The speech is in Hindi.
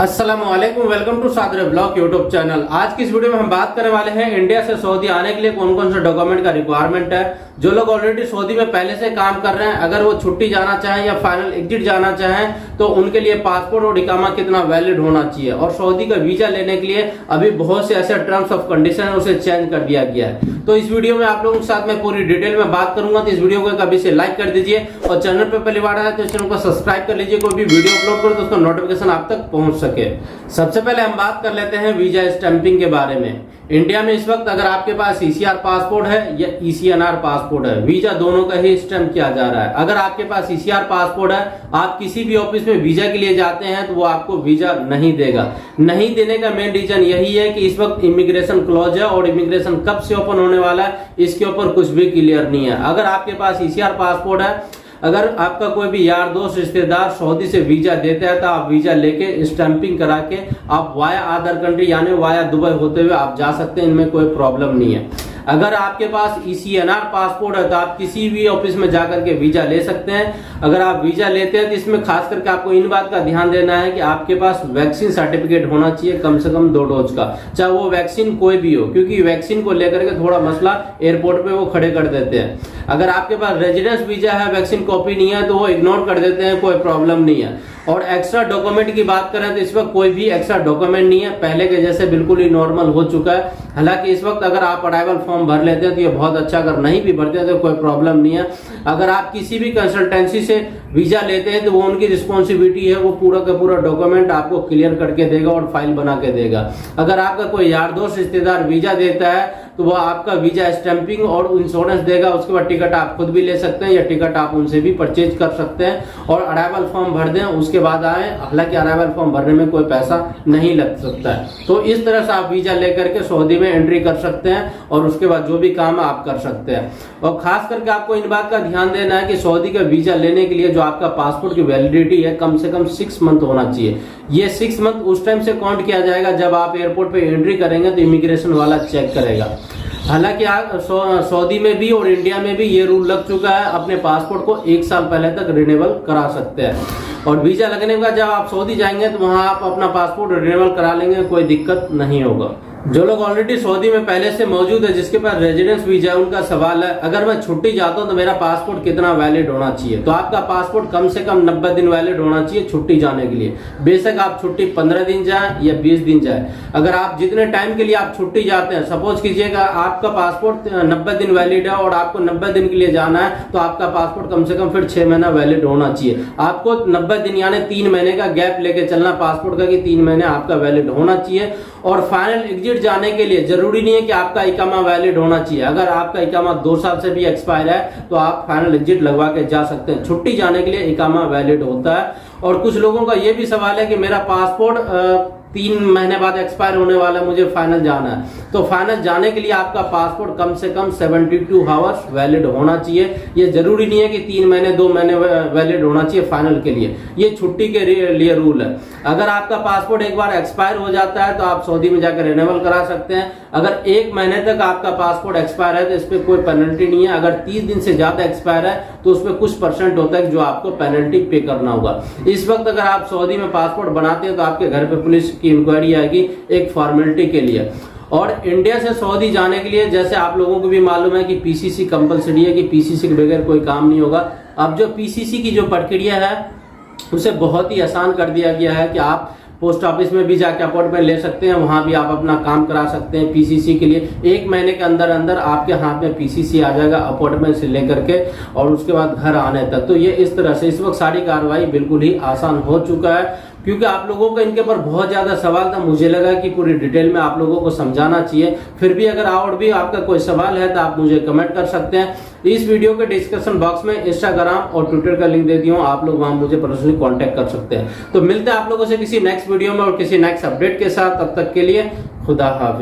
अस्सलामुअलैकुम, वेलकम टू सादर ब्लॉग यूट्यूब चैनल। आज की इस वीडियो में हम बात करने वाले हैं इंडिया से सऊदी आने के लिए कौन कौन से डॉक्यूमेंट का रिक्वायरमेंट है। जो लोग ऑलरेडी सऊदी में पहले से काम कर रहे हैं, अगर वो छुट्टी जाना चाहें या फाइनल एग्जिट जाना चाहें तो उनके लिए पासपोर्ट और इकामा कितना वैलिड होना चाहिए। और सऊदी का वीजा लेने के लिए अभी बहुत से ऐसे टर्म्स ऑफ कंडीशन है, उसे चेंज कर दिया गया है। तो इस वीडियो में आप लोगों के साथ में पूरी डिटेल में बात करूंगा। तो इस वीडियो को कभी से लाइक कर दीजिए और चैनल पर पहली बार आए तो इस चैनल को सब्सक्राइब कर लीजिए। कोई भी वीडियो अपलोड करो तो उसका नोटिफिकेशन आप तक पहुंच सके। सबसे पहले हम बात कर लेते हैं वीजा स्टैंपिंग के बारे में। इंडिया में इस वक्त अगर आपके पास ईसीआर पासपोर्ट है या ईसीएनआर पासपोर्ट है, वीजा दोनों का ही स्टैंप किया जा रहा है। अगर आपके पास ईसीआर पासपोर्ट है, आप किसी भी ऑफिस में वीजा के लिए जाते हैं तो वो आपको वीजा नहीं देगा। नहीं देने का मेन रीजन यही है कि इस वक्त इमिग्रेशन क्लॉज है और इमिग्रेशन कब से ओपन होने वाला है इसके ऊपर कुछ भी क्लियर नहीं है। अगर आपके पास ईसीआर पासपोर्ट है, अगर आपका कोई भी यार दोस्त रिश्तेदार सऊदी से वीजा देता है तो आप वीजा लेके स्टैंपिंग करा के आप वाया अदर कंट्री यानी वाया दुबई होते हुए आप जा सकते हैं, इनमें कोई प्रॉब्लम नहीं है। अगर आपके पास ईसीएनआर पासपोर्ट है तो आप किसी भी ऑफिस में जाकर के वीजा ले सकते हैं। अगर आप वीजा लेते हैं तो इसमें खास करके आपको इन बात का ध्यान देना है कि आपके पास वैक्सीन सर्टिफिकेट होना चाहिए, कम से कम 2 डोज का, चाहे वो वैक्सीन कोई भी हो, क्योंकि वैक्सीन को लेकर के थोड़ा मसला एयरपोर्ट पे वो खड़े कर देते हैं। अगर आपके पास रेजिडेंस वीजा है, वैक्सीन कॉपी नहीं है तो वो इग्नोर कर देते हैं, कोई प्रॉब्लम नहीं है। और एक्स्ट्रा डॉक्यूमेंट की बात करें तो इस वक्त कोई भी एक्स्ट्रा डॉक्यूमेंट नहीं है, पहले के जैसे बिल्कुल ही नॉर्मल हो चुका है। हालांकि इस वक्त अगर आप अराइवल फॉर्म भर लेते हैं तो ये बहुत अच्छा, अगर नहीं भी भरते हैं तो कोई प्रॉब्लम नहीं है। अगर आप किसी भी कंसल्टेंसी से वीजा लेते हैं तो वो उनकी रिस्पॉन्सिबिलिटी है, वो पूरा का पूरा डॉक्यूमेंट आपको क्लियर करके देगा और फाइल बना के देगा। अगर आपका कोई यार दोस्त रिश्तेदार वीजा देता है तो वो आपका वीजा स्टैंपिंग और इंश्योरेंस देगा। उसके बाद टिकट आप खुद भी ले सकते हैं या टिकट आप उनसे भी परचेज कर सकते हैं और अराइवल फॉर्म भर दें, उसके बाद आए। हालांकि अराइवल फॉर्म भरने में कोई पैसा नहीं लग सकता है। तो इस तरह से आप वीजा लेकर के सऊदी में एंट्री कर सकते हैं और उसके बाद जो भी काम आप कर सकते हैं। और खास करके आपको इन बात का ध्यान देना है कि सऊदी का वीजा लेने के लिए जो आपका पासपोर्ट की वैलिडिटी है कम से कम 6 मंथ होना चाहिए। ये 6 मंथ उस टाइम से काउंट किया जाएगा जब आप एयरपोर्ट पे एंट्री करेंगे तो इमिग्रेशन वाला चेक करेगा। हालांकि सऊदी में भी और इंडिया में भी ये रूल लग चुका है, अपने पासपोर्ट को 1 साल पहले तक रिन्यूअल करा सकते हैं। और वीजा लगने का जब आप सऊदी जाएंगे तो वहां आप अपना पासपोर्ट रिन्यूअल करा लेंगे, कोई दिक्कत नहीं होगा। जो लोग ऑलरेडी सऊदी में पहले से मौजूद है, जिसके पास रेजिडेंस वीजा है, उनका सवाल है अगर मैं छुट्टी जाता हूं तो मेरा पासपोर्ट कितना वैलिड होना चाहिए। तो आपका पासपोर्ट कम से कम 90 दिन वैलिड होना चाहिए छुट्टी जाने के लिए। बेशक आप छुट्टी 15 दिन जाए या 20 दिन जाए, अगर आप जितने टाइम के लिए आप छुट्टी जाते हैं, सपोज कीजिएगा आपका पासपोर्ट 90 दिन वैलिड है और आपको 90 दिन के लिए जाना है तो आपका पासपोर्ट कम से कम फिर 6 महीना वैलिड होना चाहिए। आपको 90 दिन यानी 3 महीने का गैप लेके चलना पासपोर्ट का कि 3 महीने आपका वैलिड होना चाहिए। और फाइनल एग्जिट जाने के लिए जरूरी नहीं है कि आपका इकामा वैलिड होना चाहिए। अगर आपका इकामा 2 साल से भी एक्सपायर है तो आप फाइनल एग्जिट लगवा के जा सकते हैं। छुट्टी जाने के लिए इकामा वैलिड होता है। और कुछ लोगों का ये भी सवाल है कि मेरा पासपोर्ट 3 महीने बाद एक्सपायर होने वाला है, मुझे फाइनल जाना है। तो फाइनल जाने के लिए आपका पासपोर्ट कम से कम 72 आवर्स वैलिड होना चाहिए। ये जरूरी नहीं है कि 3 महीने 2 महीने वैलिड होना चाहिए फाइनल के लिए, ये छुट्टी के लिए रूल है। अगर आपका पासपोर्ट एक बार एक्सपायर हो जाता है तो आप सऊदी में जाकर रिन्यूअल करा सकते हैं। अगर 1 महीने तक आपका पासपोर्ट एक्सपायर है तो इस पर कोई पेनल्टी नहीं है। अगर 30 दिन से ज्यादा एक्सपायर है तो उसमें कुछ % होता है जो आपको पेनल्टी पे करना होगा। इस वक्त अगर आप सऊदी में पासपोर्ट बनाते हैं तो आपके घर पे पुलिस की इंक्वायरी आएगी एक फॉर्मेलिटी के लिए। और इंडिया से सऊदी जाने के लिए जैसे आप लोगों को भी मालूम है कि पीसीसी कंपलसरी है, कि पीसीसी के बगैर कोई काम नहीं होगा। अब जो पीसीसी की जो प्रक्रिया है उसे बहुत ही आसान कर दिया गया है कि आप पोस्ट ऑफिस में भी जाके अपॉइंटमेंट ले सकते हैं, वहां भी आप अपना काम करा सकते हैं। पीसीसी के लिए 1 महीने के अंदर अंदर आपके हाथ में पीसीसी आ जाएगा अपॉइंटमेंट से लेकर के और उसके बाद घर आने तक। तो ये इस तरह से इस वक्त सारी कार्रवाई बिल्कुल ही आसान हो चुका है। क्योंकि आप लोगों को इनके ऊपर बहुत ज्यादा सवाल था, मुझे लगा कि पूरी डिटेल में आप लोगों को समझाना चाहिए। फिर भी अगर और भी आपका कोई सवाल है तो आप मुझे कमेंट कर सकते हैं। इस वीडियो के डिस्क्रिप्शन बॉक्स में इंस्टाग्राम और ट्विटर का लिंक दे दिया हूं, आप लोग वहां मुझे पर्सनली कांटेक्ट कर सकते हैं। तो मिलते हैं आप लोगों से किसी नेक्स्ट वीडियो में और किसी नेक्स्ट अपडेट के साथ। तब तक के लिए खुदा हाफिज।